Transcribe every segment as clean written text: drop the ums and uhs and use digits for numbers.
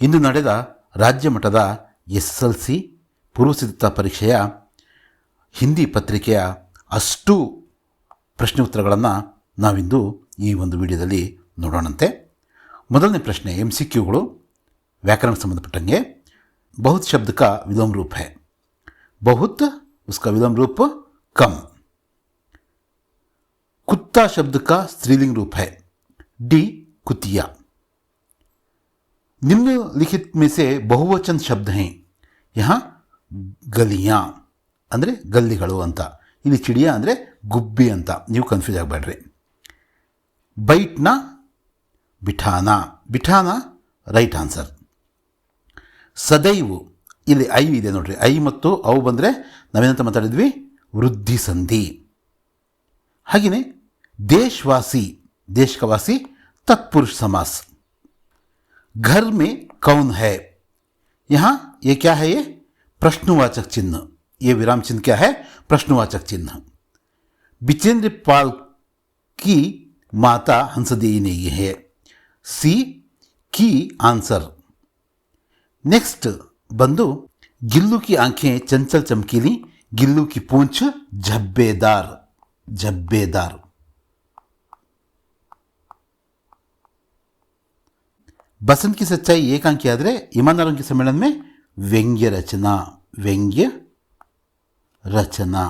ಇಂದು ನಡೆದ ರಾಜ್ಯ ಮಟ್ಟದ SSLC ಪೂರ್ವಸಿದ್ಧತಾ ಪರೀಕ್ಷೆಯ ಹಿಂದಿ ಪತ್ರಿಕೆಯ ಅಷ್ಟು ಪ್ರಶ್ನೆ ಉತ್ತರಗಳನ್ನು ನಾವಿಂದು ಈ ಒಂದು ವಿಡಿಯೋದಲ್ಲಿ ನೋಡೋಣಂತೆ. ಮೊದಲನೇ ಪ್ರಶ್ನೆ MCQಗಳು ವ್ಯಾಕರಣಕ್ಕೆ ಸಂಬಂಧಪಟ್ಟಂಗೆ. बहुत शब्द का विलोम रूप है. बहुत उसका विलोम रूप कम. कुत्ता शब्द का स्त्रीलिंग रूप है. D कुतिया. निम्नलिखित में से बहुवचन शब्द हैं. यहाँ गलियाँ ಅಂದರೆ ಗಲ್ಲಿಗಳು ಅಂತ, ಇಲ್ಲಿ ಚಿಡಿಯ ಅಂದರೆ ಗುಬ್ಬಿ ಅಂತ, ನೀವು ಕನ್ಫ್ಯೂಸ್ ಆಗಬೇಡ್ರಿ. ಬೈಟ್ನ ಬಿಠಾನ, ಬಿಠಾನ ರೈಟ್ ಆನ್ಸರ್. ಸದೈವು, ಇಲ್ಲಿ ಐ ಇದೆ ನೋಡ್ರಿ, ಐ ಮತ್ತು ಅವು ಬಂದರೆ ನಾವೇನಂತ ಮಾತಾಡಿದ್ವಿ, ವೃದ್ಧಿ ಸಂಧಿ. ಹಾಗೆಯೇ ದೇಶವಾಸಿ, ದೇಶ का वासी तत्पुरुष समास. घर में कौन है, यहाँ ये क्या है, ये प्रश्नवाचक चिन्ह, ये विराम चिन्ह क्या है, प्रश्नवाचक चिन्ह. बिचेंद्र पाल की माता हंसदेवी नहीं है. सी की आंसर. नेक्स्ट बंदू गिल्लू की आंखें चंचल चमकीली, गिल्लू की पूंछ झब्बेदार, झब्बेदार. बसंत की सच्चाई एक अंक याद रहे. ईमानदारों के सम्मेलन में व्यंग्य रचना, व्यंग्य रचना.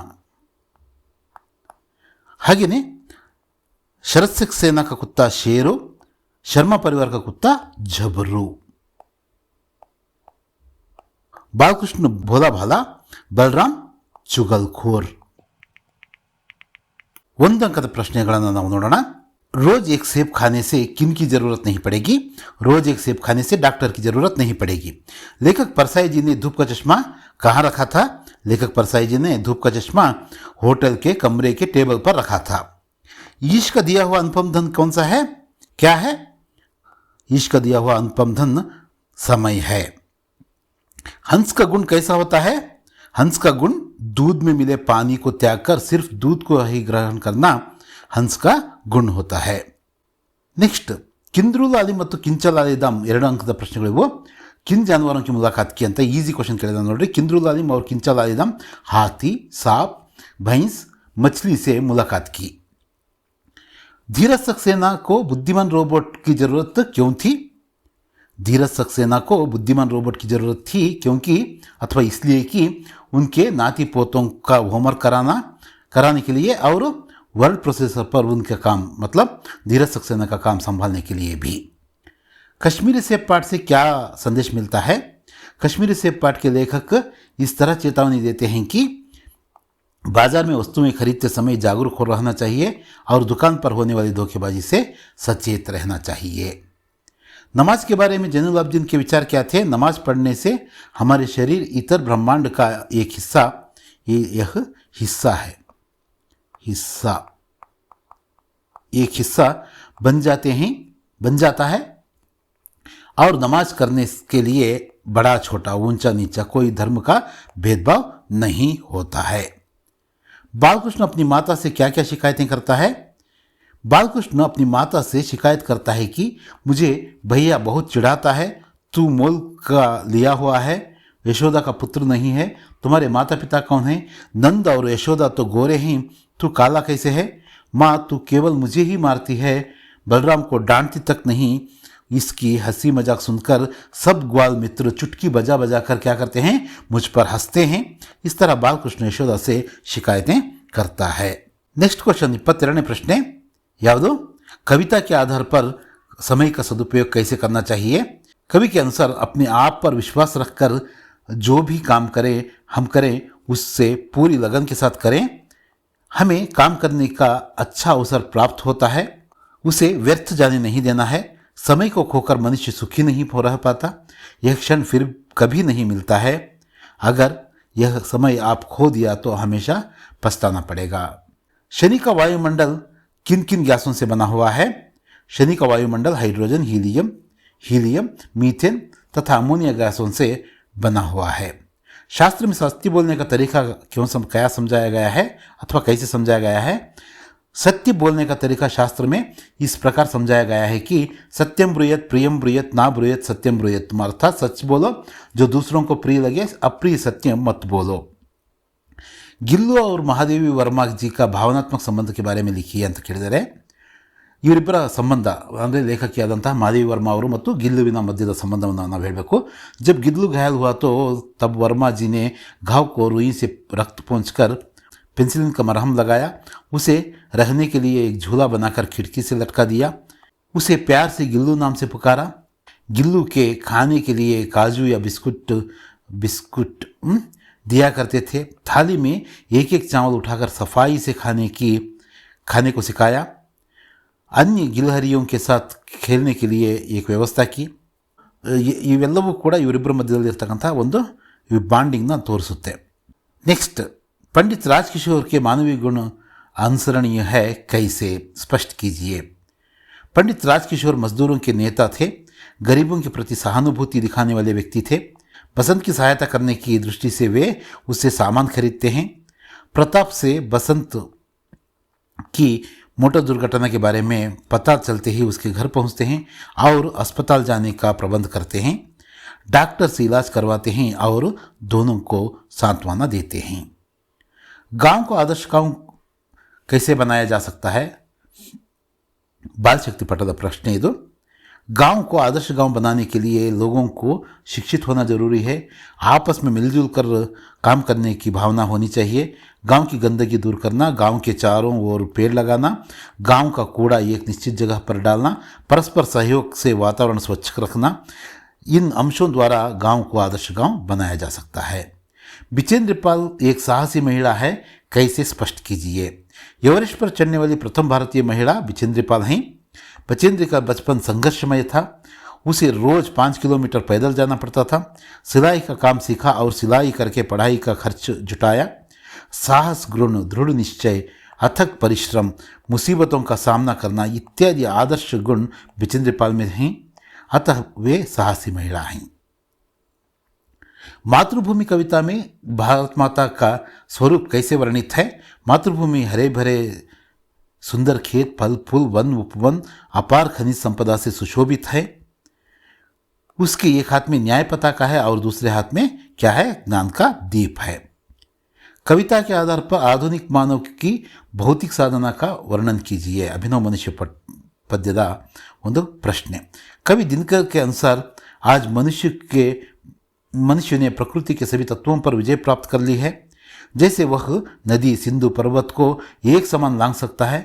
हागे शरद सक्सेना का कुत्ता शेरू, शर्मा परिवार का कुत्ता झबरू. बालकृष्ण भोला भाला, बलराम चुगलखोर. ಒಂದು ಅಂಕದ ಪ್ರಶ್ನೆಗಳನ್ನು ನಾವು ನೋಡೋಣ. रोज एक सेब खाने से किन की ज़रूरत नहीं पड़ेगी, रोज एक सेब खाने से डॉक्टर की ज़रूरत नहीं पड़ेगी. लेखक परसाई जी ने धूप का चश्मा कहाँ रखा था, लेखक परसाई जी ने धूप का चश्मा होटल के कमरे के टेबल पर रखा था. ईश का दिया हुआ अनुपम धन कौन सा है, क्या है, ईश का दिया हुआ अनुपम धन समय है. हंस का गुण कैसा होता है, हंस का गुण दूध में मिले पानी को त्याग कर सिर्फ दूध को ही ग्रहण करना हंस का गुण होता है. नेक्स्ट किंद्रूलाली ಮತ್ತು ಕಿಂಚಲಾಲಿದಂ ಎರಡು ಅಂಕದ ಪ್ರಶ್ನೆಗಳಿವು. किन जानवरों की मुलाकात की ಅಂತ ಈಸಿ ಕ್ವೆಶ್ಚನ್ ಕೇಳಿದ ನೋಡ್ರಿ. किंद्रूलालिम और किंचलालिदम हाथी, सांप, भैंस, मछली से मुलाकात की. धीरज सक्सेना को बुद्धिमान रोबोट की जरूरत क्यों थी, धीरज सक्सेना को बुद्धिमान रोबोट की ज़रूरत थी क्योंकि अथवा इसलिए कि उनके नाती पोतों का होमवर्क कराने के लिए और वर्ड प्रोसेसर पर उनका काम, मतलब धीरज सक्सेना का काम संभालने के लिए भी. कश्मीरी सेब पाठ से क्या संदेश मिलता है, कश्मीरी सेब पाठ के लेखक इस तरह चेतावनी देते हैं कि बाजार में वस्तुएं खरीदते समय जागरूक हो रहना चाहिए और दुकान पर होने वाली धोखेबाजी से सचेत रहना चाहिए. नमाज के बारे में जैनुल आबदीन के विचार क्या थे, नमाज पढ़ने से हमारे शरीर इतर ब्रह्मांड का एक हिस्सा, यह हिस्सा है, हिस्सा, एक हिस्सा बन जाता है और नमाज करने के लिए बड़ा छोटा ऊंचा नीचा कोई धर्म का भेदभाव नहीं होता है. बालकृष्ण अपनी माता से क्या क्या शिकायतें करता है, बालकृष्ण अपनी माता से शिकायत करता है कि मुझे भैया बहुत चिढ़ाता है, तू मोल का लिया हुआ है, यशोदा का पुत्र नहीं है, तुम्हारे माता पिता कौन हैं, नंद और यशोदा तो गोरे हैं, तू काला कैसे है, माँ तू केवल मुझे ही मारती है, बलराम को डांटती तक नहीं. इसकी हंसी मजाक सुनकर सब ग्वाल मित्र चुटकी बजा बजा कर क्या करते हैं, मुझ पर हंसते हैं. इस तरह बालकृष्ण यशोदा से शिकायतें करता है. नेक्स्ट क्वेश्चन 22ನೇ ಪ್ರಶ್ನೆ यादो, कविता के आधार पर समय का सदुपयोग कैसे करना चाहिए. कवि के अनुसार अपने आप पर विश्वास रखकर जो भी काम करें हम करें उससे पूरी लगन के साथ करें. हमें काम करने का अच्छा अवसर प्राप्त होता है, उसे व्यर्थ जाने नहीं देना है. समय को खोकर मनुष्य सुखी नहीं हो रह पाता, यह क्षण फिर कभी नहीं मिलता है. अगर यह समय आप खो दिया तो हमेशा पछताना पड़ेगा. शनि का वायुमंडल किन किन गैसों से बना हुआ है, शनि का वायुमंडल हाइड्रोजन, हीलियम, मीथेन तथा अमोनिया गैसों से बना हुआ है. शास्त्र में सत्य बोलने का तरीका क्या समझाया गया है अथवा कैसे समझाया गया है. सत्य बोलने का तरीका शास्त्र में इस प्रकार समझाया गया है कि सत्यम ब्रूयत प्रियम ब्रूयत ना ब्रूयत सत्यम ब्रूयत, अर्थात सच बोलो जो दूसरों को प्रिय लगे, अप्रिय सत्य मत बोलो। ಗಿಲ್ಲು और ಮಹಾದೇವಿ ವರ್ಮಾ जी का ಭಾವನಾತ್ಮಕ ಸಂಬಂಧ के बारे में लिखी ಅಂತ ಕೇಳಿದರೆ, ಇವರಿಬ್ಬರ ಸಂಬಂಧ ಅಂದರೆ ಲೇಖಕಿಯಾದಂತಹ ಮಹಾದೇವಿ ವರ್ಮಾ ಅವರು ಮತ್ತು ಗಿಲ್ಲುವಿನ ಮಧ್ಯದ ಸಂಬಂಧವನ್ನು ನಾವು ಹೇಳಬೇಕು। जब गिल्लू घायल हुआ तो तब वर्मा जी ने घाव को रुई से रक्त पोंछकर पेंसिलिन का मरहम लगाया, उसे रहने के लिए एक झूला बनाकर खिड़की से लटका दिया, उसे प्यार से गिल्लू नाम से पुकारा। गिल्लू के खाने के लिए काजू या बिस्कुट दिया करते थे। थाली में एक एक चावल उठाकर सफाई से खाने को सिखाया। अन्य ಗಿಲಹರಿयों के साथ खेलने के लिए एक ವ್ಯವಸ್ಥೆ की। ಇವೆಲ್ಲವೂ ಕೂಡ ಇವರಿಬ್ಬರ ಮಧ್ಯದಲ್ಲಿರ್ತಕ್ಕಂಥ ಒಂದು ಬಾಂಡಿಂಗ್ನ ತೋರಿಸುತ್ತೆ। नेक्स्ट, पंडित राजकिशोर के मानवीय गुण अनुसरणीय है कैसे, स्पष्ट कीजिए। पंडित राजकिशोर मजदूरों के नेता थे, गरीबों के प्रति सहानुभूति दिखाने वाले व्यक्ति थे। बसंत की सहायता करने की दृष्टि से वे उससे सामान खरीदते हैं। प्रताप से बसंत की मोटर दुर्घटना के बारे में पता चलते ही उसके घर पहुंचते हैं और अस्पताल जाने का प्रबंध करते हैं। डॉक्टर से इलाज करवाते हैं और दोनों को सांत्वना देते हैं। गांव को आदर्श गांव कैसे बनाया जा सकता है? बाल शक्ति पटल प्रश्न ಇದು। गांव को आदर्श गांव बनाने के लिए लोगों को शिक्षित होना जरूरी है। आपस में मिलजुल कर काम करने की भावना होनी चाहिए। गांव की गंदगी दूर करना, गांव के चारों ओर पेड़ लगाना, गांव का कूड़ा एक निश्चित जगह पर डालना, परस्पर सहयोग से वातावरण स्वच्छ रखना, इन अंशों द्वारा गांव को आदर्श गांव बनाया जा सकता है। बिचेंद्र पाल एक साहसी महिला है, कैसे स्पष्ट कीजिए। एवरेस्ट पर चढ़ने वाली प्रथम भारतीय महिला बिचेंद्र पाल हैं। बचेंद्र का बचपन संघर्षमय था, उसे रोज 5 किलोमीटर पैदल जाना पड़ता था। सिलाई का काम सीखा और सिलाई करके पढ़ाई का खर्च जुटाया। साहस गुण, दृढ़ निश्चय, अथक परिश्रम, मुसीबतों का सामना करना इत्यादि आदर्श गुण बिचेंद्र पाल में हैं, अतः वे साहसी महिला हैं। मातृभूमि कविता में भारत माता का स्वरूप कैसे वर्णित है? मातृभूमि हरे भरे सुंदर खेत, फल फूल, वन उपवन, अपार खनिज संपदा से सुशोभित है। उसके एक हाथ में न्याय पताका है और दूसरे हाथ में क्या है? ज्ञान का दीप है। कविता के आधार पर आधुनिक मानव की भौतिक साधना का वर्णन कीजिए। अभिनव मनुष्य पद्यದ ಒಂದು ಪ್ರಶ್ನೆ। कवि दिनकर के अनुसार आज मनुष्य ने प्रकृति के सभी तत्वों पर विजय प्राप्त कर ली है। जैसे वह नदी, सिंधु, पर्वत को एक समान लांघ सकता है,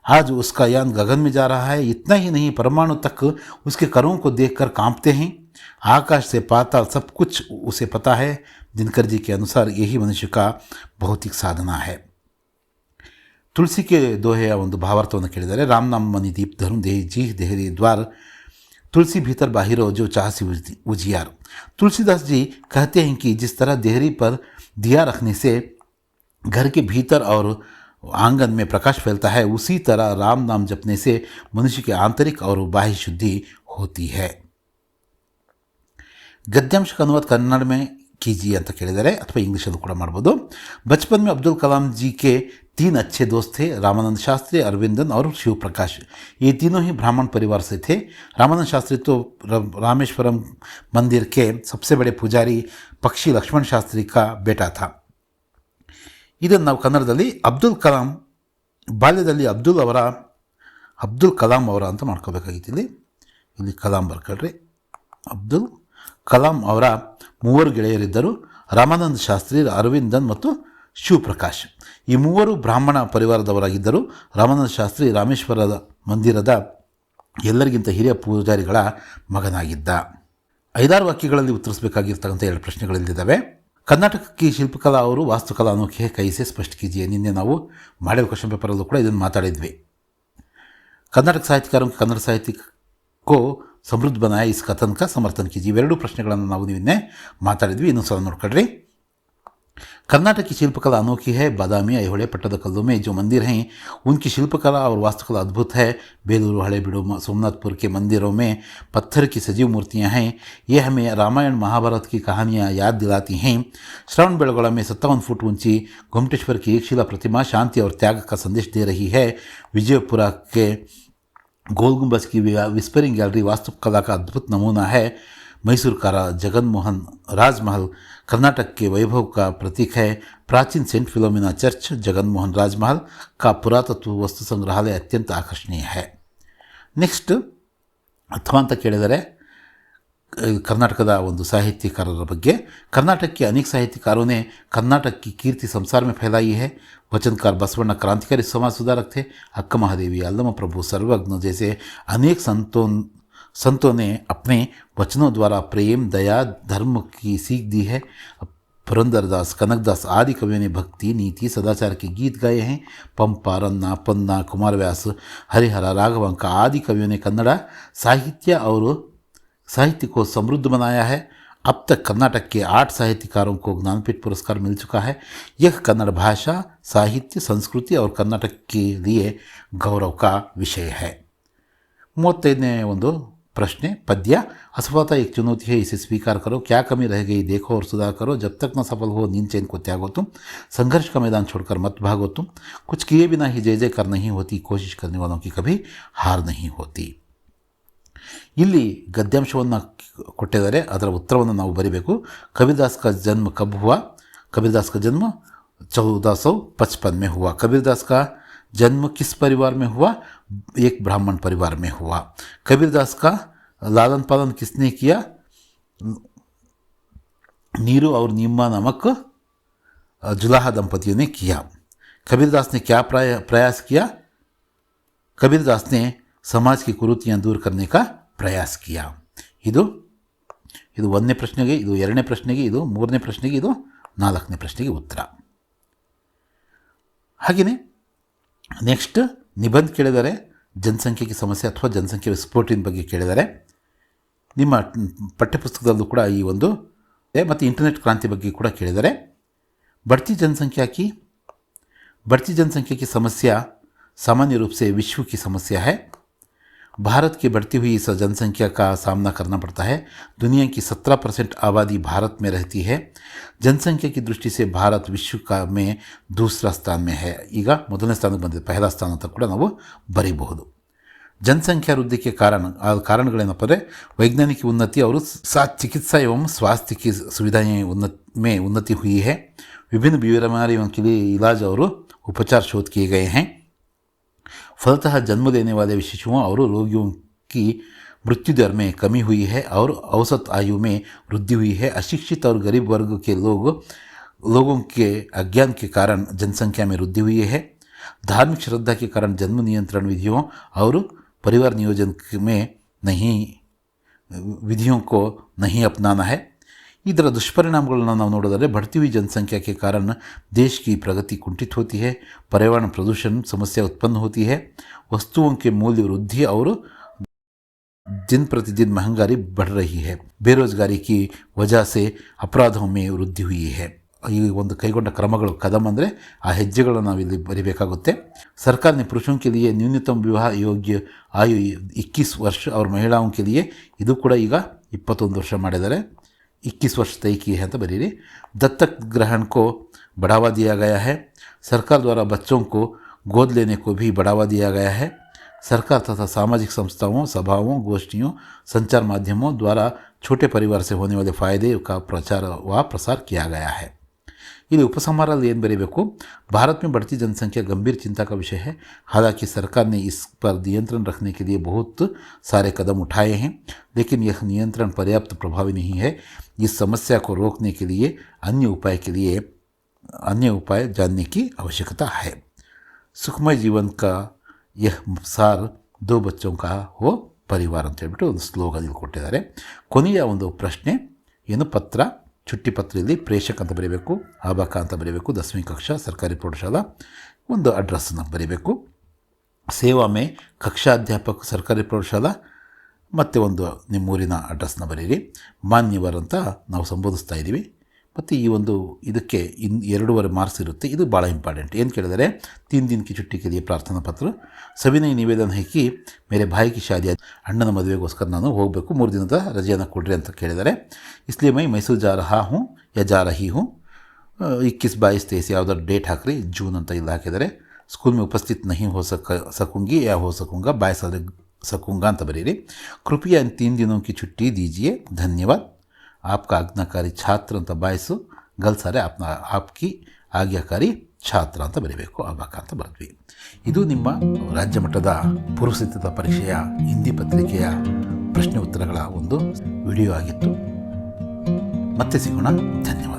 आज उसका यान गगन में जा रहा है। इतना ही नहीं, परमाणु तक उसके करों को देखकर कांपते हैं। आकाश से पाताल सब कुछ उसे पता है। दिनकर जी के अनुसार यही मनुष्य का भौतिक साधना है। तुलसी के दोहेಯ ಒಂದು ಭಾವಾರ್ಥವನ್ನು ಕೇಳಿದರೆ, राम नाम मणि दीप धरुं जी देहरी द्वार, तुलसी भीतर बाहिरो जो चाहसी उजियार। तुलसीदास जी कहते हैं कि जिस तरह देहरी पर दिया रखने से घर के भीतर और आंगन में प्रकाश फैलता है, उसी तरह राम नाम जपने से मनुष्य की आंतरिक और बाह्य शुद्धि होती है। गद्यांश का अनुवाद कन्नड़ में कीजिए ಅಂತ ಕೇಳಿದರೆ, ಅಥವಾ ಇಂಗ್ಲೀಷಲ್ಲೂ ಕೂಡ ಮಾಡ್ಬೋದು। बचपन में अब्दुल कलाम जी के 3 अच्छे दोस्त थे, रामानंद शास्त्री, अरविंदन और शिव प्रकाश। ये तीनों ही ब्राह्मण परिवार से थे। रामानंद शास्त्री तो रामेश्वरम मंदिर के सबसे बड़े पुजारी पक्षी लक्ष्मण शास्त्री का बेटा था। ಇದನ್ನು ನಾವು ಕನ್ನಡದಲ್ಲಿ ಅಬ್ದುಲ್ ಕಲಾಂ ಬಾಲ್ಯದಲ್ಲಿ ಅಬ್ದುಲ್ ಕಲಾಂ ಅವರ ಅಂತ ಮಾಡ್ಕೋಬೇಕಾಗಿತ್ತು। ಇಲ್ಲಿ ಕಲಾಂ ಬರ್ಕೊಳ್ರಿ। ಅಬ್ದುಲ್ ಕಲಾಂ ಅವರ 3 ಗೆಳೆಯರಿದ್ದರು, ರಾಮಾನಂದ ಶಾಸ್ತ್ರಿ, ಅರವಿಂದನ್ ಮತ್ತು ಶಿವಪ್ರಕಾಶ್। ಈ 3 ಬ್ರಾಹ್ಮಣ ಪರಿವಾರದವರಾಗಿದ್ದರು। ರಾಮಾನಂದ ಶಾಸ್ತ್ರಿ ರಾಮೇಶ್ವರದ ಮಂದಿರದ ಎಲ್ಲರಿಗಿಂತ ಹಿರಿಯ ಪೂಜಾರಿಗಳ ಮಗನಾಗಿದ್ದ। 5-6 ವಾಕ್ಯಗಳಲ್ಲಿ ಉತ್ತರಿಸಬೇಕಾಗಿರ್ತಕ್ಕಂಥ 2 ಪ್ರಶ್ನೆಗಳಿದ್ದಾವೆ। कर्नाटक की शिल्पकला और वास्तुकला अनोखी है, कैसे स्पष्ट कीजिए। निन्ने ನಾವು ಮಾಡಿದ ಕ್ವೆಶ್ಚನ್ ಪೇಪರಲ್ಲೂ ಕೂಡ ಇದನ್ನು ಮಾತಾಡಿದ್ವಿ। कर्नाटक साहित्यकारों के कन्नड़ साहित्य को समृद्ध बनाया, इस कथन का समर्थन कीजिए। ಇವೆರಡು ಪ್ರಶ್ನೆಗಳನ್ನು ನಾವು ನಿನ್ನೆ ಮಾತಾಡಿದ್ವಿ, ಇನ್ನೊಂದು ಸಲ ನೋಡ್ಕೊಳ್ರಿ। कर्नाटक की शिल्पकला अनोखी है। बादामी, ऐहोळे, पट्टदकल्लू में जो मंदिर हैं उनकी शिल्पकला और वास्तुकला अद्भुत है। बेलूरू, हळेबीडु, सोमनाथपुर के मंदिरों में पत्थर की सजीव मूर्तियां हैं। ये हमें रामायण महाभारत की कहानियां याद दिलाती हैं। श्रवणबेळगोಳ में 57 फुट ऊंची गोमटेश्वर की एक शिला प्रतिमा शांति और त्याग का संदेश दे रही है। विजयपुरा के गोल गुंबज की विस्परिंग गैलरी वास्तुकला का अद्भुत नमूना है। मैसूर का जगनमोहन राजमहल कर्नाटक के वैभव का प्रतीक है। प्राचीन सेंट फिलोमिना चर्च, जगनमोहन राजमहल का पुरातत्व वस्तु संग्रहालय अत्यंत आकर्षणीय है। ನೆಕ್ಸ್ಟ್ ಅಥವಾ ಅಂತ ಕೇಳಿದರೆ कर्नाटकದ ಒಂದು साहित्यकारों ಬಗ್ಗೆ। कर्नाटक के अनेक साहित्यकारों ने कर्नाटक की कीर्ति संसार में फैलाई है। वचनकार बसवಣ್ಣ क्रांतिकारी समाज सुधारक थे। अक्का महादेवी, अल्लम प्रभु, सर्वज्ञ जैसे अनेक संतों ने अपने वचनों द्वारा प्रेम, दया, धर्म की सीख दी है। पुरंदरदास, कनकदास आदि कवियों ने भक्ति, नीति, सदाचार के गीत गाए हैं। पंपा, रन्ना, पन्ना, कुमारव्यास, हरिहर, राघवांक आदि कवियों ने कन्नड़ साहित्य को समृद्ध बनाया है। अब तक कर्नाटक के 8 साहित्यकारों को ज्ञानपीठ पुरस्कार मिल चुका है। यह कन्नड़ भाषा, साहित्य, संस्कृति और कर्नाटक के लिए गौरव का विषय है। 35ನೇ ಒಂದು प्रश्न पद्य। असफलता एक चुनौती है, इसे स्वीकार करो। क्या कमी रह गई देखो और सुधार करो। जब तक न सफल हो नींद चैन को त्यागो तुम। संघर्ष का मैदान छोड़कर मत भागो तुम। कुछ किए बिना ही जय जयकार नहीं होती। कोशिश करने वालों की कभी हार नहीं होती। ಇಲ್ಲಿ ಗದ್ಯಾಂಶವನ್ನು ಕೊಟ್ಟಿದ್ದಾರೆ, ಅದರ ಉತ್ತರವನ್ನು ನಾವು ಬರೀಬೇಕು। कबीरदास का जन्म कब हुआ? कबीरदास का जन्म 1455 में हुआ। कबीरदास का जन्म किस परिवार में हुआ? एक ब्राह्मण परिवार में हुआ। कबीरदास का लालन पालन किसने किया? नीरू और नीमा नामक जुलाहा दंपतियों ने किया। कबीरदास ने क्या प्रयास किया? कबीरदास ने समाज की कुरीतियां दूर करने का प्रयास किया। ಇದು 1ನೇ ಪ್ರಶ್ನೆಗೆ, ಇದು 2ನೇ ಪ್ರಶ್ನೆಗೆ, ಇದು 3ನೇ ಪ್ರಶ್ನೆಗೆ, ಇದು 4ನೇ ಪ್ರಶ್ನೆಗೆ ಉತ್ತರ। ಹಾಗೆಯೇ ನೆಕ್ಸ್ಟ್ ನಿಬಂಧ ಕೇಳಿದರೆ ಜನಸಂಖ್ಯೆ की ಸಮಸ್ಯೆ ಅಥವಾ ಜನಸಂಖ್ಯೆ ವಿಸ್ಫೋಟನ ಬಗ್ಗೆ ಕೇಳಿದರೆ ನಿಮ್ಮ ಪಠ್ಯಪುಸ್ತಕದಲ್ಲೂ ಕೂಡ ಈ ಒಂದು ಮತ್ತು ಇಂಟರ್ನೆಟ್ क्रांति ಬಗ್ಗೆ ಕೂಡ ಕೇಳಿದರೆ बढ़ती जनसंख्या की समस्या सामान्य रूप से विश्व की समस्या है। भारत की बढ़ती हुई इस जनसंख्या का सामना करना पड़ता है। दुनिया की 17% आबादी भारत में रहती है। जनसंख्या की दृष्टि से भारत विश्व का में दूसरा स्थान में है। ಈಗ ಮೊದಲನೇ ಸ್ಥಾನಕ್ಕೆ ಬಂದಿದೆ, ಪಹಲ ಸ್ಥಾನ ಅಂತ ಕೂಡ ನಾವು ಬರೀಬಹುದು। जनसंख्या वृद्धि के कारणಗಳೇನಪ್ಪ ಅಂದರೆ वैज्ञानिक उन्नति और साथ चिकित्सा एवं स्वास्थ्य की सुविधाएं में उन्नति हुई है। विभिन्न बीमारियों के लिए इलाज और उपचार शोध किए गए हैं। फलतः जन्म लेने वाले शिशुओं और रोगियों की मृत्यु दर में कमी हुई है और औसत आयु में वृद्धि हुई है। अशिक्षित और गरीब वर्ग के लोगों के अज्ञान के कारण जनसंख्या में वृद्धि हुई है। धार्मिक श्रद्धा के कारण जन्म नियंत्रण विधियों और परिवार नियोजन में विधियों को नहीं अपनाना है। ಇದರ ದುಷ್ಪರಿಣಾಮಗಳನ್ನು ನಾವು ನೋಡಿದರೆ बढ़ती हुई जनसंख्या के कारण देश की प्रगति कुंठित होती है। पर्यावरण प्रदूषण समस्या उत्पन्न होती है। वस्तुओं के मूल्य वृद्धि और दिन प्रतिदिन महंगाई बढ़ रही है। बेरोजगारी की वजह से अपराधों में वृद्धि हुई है। ಈ ಒಂದು ಕೈಗೊಂಡ ಕ್ರಮಗಳು ಕದಂ ಅಂದರೆ ಆ ಹೆಜ್ಜೆಗಳನ್ನು ನಾವಿಲ್ಲಿ ಬರೀಬೇಕಾಗುತ್ತೆ। सरकार ने पुरुषों के लिए न्यूनतम विवाह योग्य आयु 21 वर्ष और महिलाओं के लिए ಇದು ಕೂಡ ಈಗ 21 ವರ್ಷ ಮಾಡಿದ್ದಾರೆ। 21 वर्ष तय किए हैं तो बरीरे। दत्तक ग्रहण को बढ़ावा दिया गया है। सरकार द्वारा बच्चों को गोद लेने को भी बढ़ावा दिया गया है। सरकार तथा सामाजिक संस्थाओं, सभाओं, गोष्ठियों, संचार माध्यमों द्वारा छोटे परिवार से होने वाले फायदे का प्रसार किया गया है। ಇಲ್ಲಿ ಉಪಸಂಹಾರದಲ್ಲಿ ಏನು ಬರೀಬೇಕು? भारत में बढ़ती जनसंख्या गंभीर चिंता का विषय है। हालांकि सरकार ने इस पर नियंत्रण रखने के लिए बहुत सारे कदम उठाए हैं, लेकिन यह नियंत्रण पर्याप्त प्रभावी नहीं है। इस समस्या को रोकने के लिए अन्य उपाय जानने की आवश्यकता है। सुखमय जीवन का यह सार 2 बच्चों का हो परिवार ಅಂತ ಹೇಳ್ಬಿಟ್ಟು ಒಂದು ಸ್ಲೋಗನ್ ಇಲ್ಲಿ ಕೊಟ್ಟಿದ್ದಾರೆ। ಕೊನೆಯ ಒಂದು ಪ್ರಶ್ನೆ ಏನು? ಪತ್ರ छुट्टी पत्र ಇಲ್ಲಿ ಪ್ರೇಷಕ ಅಂತ ಬರೀಬೇಕು, ಆಬಾಕ ಅಂತ ಬರೀಬೇಕು। 10वीं कक्षा सरकारी प्रौढ़शाला ಒಂದು ಅಡ್ರೆಸ್ಸನ್ನು ಬರೀಬೇಕು। ಸೇವಾ ಮೇ ಕಕ್ಷಾ ಅಧ್ಯಾಪಕ ಸರ್ಕಾರಿ ಪ್ರೌಢಶಾಲಾ ಮತ್ತು ಒಂದು ನಿಮ್ಮೂರಿನ ಅಡ್ರೆಸ್ನ ಬರೀರಿ। ಮಾನ್ಯವರು ಅಂತ ನಾವು ಸಂಬೋಧಿಸ್ತಾ ಇದ್ದೀವಿ। ಮತ್ತು ಈ ಒಂದು ಇದಕ್ಕೆ 2.5 ಮಾರ್ಕ್ಸ್ ಇರುತ್ತೆ. ಇದು ಭಾಳ ಇಂಪಾರ್ಟೆಂಟ್. ಏನು ಕೇಳಿದರೆ 3 दिन की छुट्टी के लिए ಪ್ರಾರ್ಥನಾ ಪತ್ರ, ಸವಿನಯ ನಿವೇದನ ಹೈಕಿ ಮೇರೆ ಭಾಯಿ ಕಿ ಶಾದಿ, ಅಣ್ಣನ ಮದುವೆಗೋಸ್ಕರ ನಾನು ಹೋಗಬೇಕು, 3 ದಿನದ ರಜೆಯನ್ನು ಕೊಡ್ರಿ ಅಂತ ಕೇಳಿದ್ದಾರೆ. ಇಸ್ಲಿಯೇ ಮೈ ಮೈಸೂರು ಜಾ ರಹಾ ಹೂँ ಯಾ ಜಾ ರಹಿ ಹೂँ, 21, 22, 23 ಯಾವುದಾದ್ರು ಡೇಟ್ ಹಾಕ್ರಿ, ಜೂನ್ ಅಂತ ಇಲ್ಲಿ ಹಾಕಿದ್ದಾರೆ. ಸ್ಕೂಲ್ में उपस्थित नहीं हो सकूँगी या हो सकूँगा, 22 ಆದರೆ सकूँगा ಅಂತ ಬರೀರಿ. ಕೃಪಯಾ इन 3 दिनों की छुट्टी दीजिए, धन्यवाद, आपका आज्ञाकारी छात्र ಅಂತ ಬಾಯಿಸು, ಗಲ್ಸಾರೆ ಆಪ್ಕಿ ಆಜ್ಞಾಕಾರಿ ಛಾತ್ರ ಅಂತ ಬರೀಬೇಕು, ಆಬಾಕ ಅಂತ ಬರೆದ್ವಿ. ಇದು ನಿಮ್ಮ ರಾಜ್ಯ ಮಟ್ಟದ ಪೂರ್ವಸಿದ್ಧತಾ ಪರೀಕ್ಷೆಯ ಹಿಂದಿ ಪತ್ರಿಕೆಯ ಪ್ರಶ್ನೆ ಉತ್ತರಗಳ ಒಂದು ವಿಡಿಯೋ ಆಗಿತ್ತು. ಮತ್ತೆ ಸಿಗೋಣ. ಧನ್ಯವಾದ.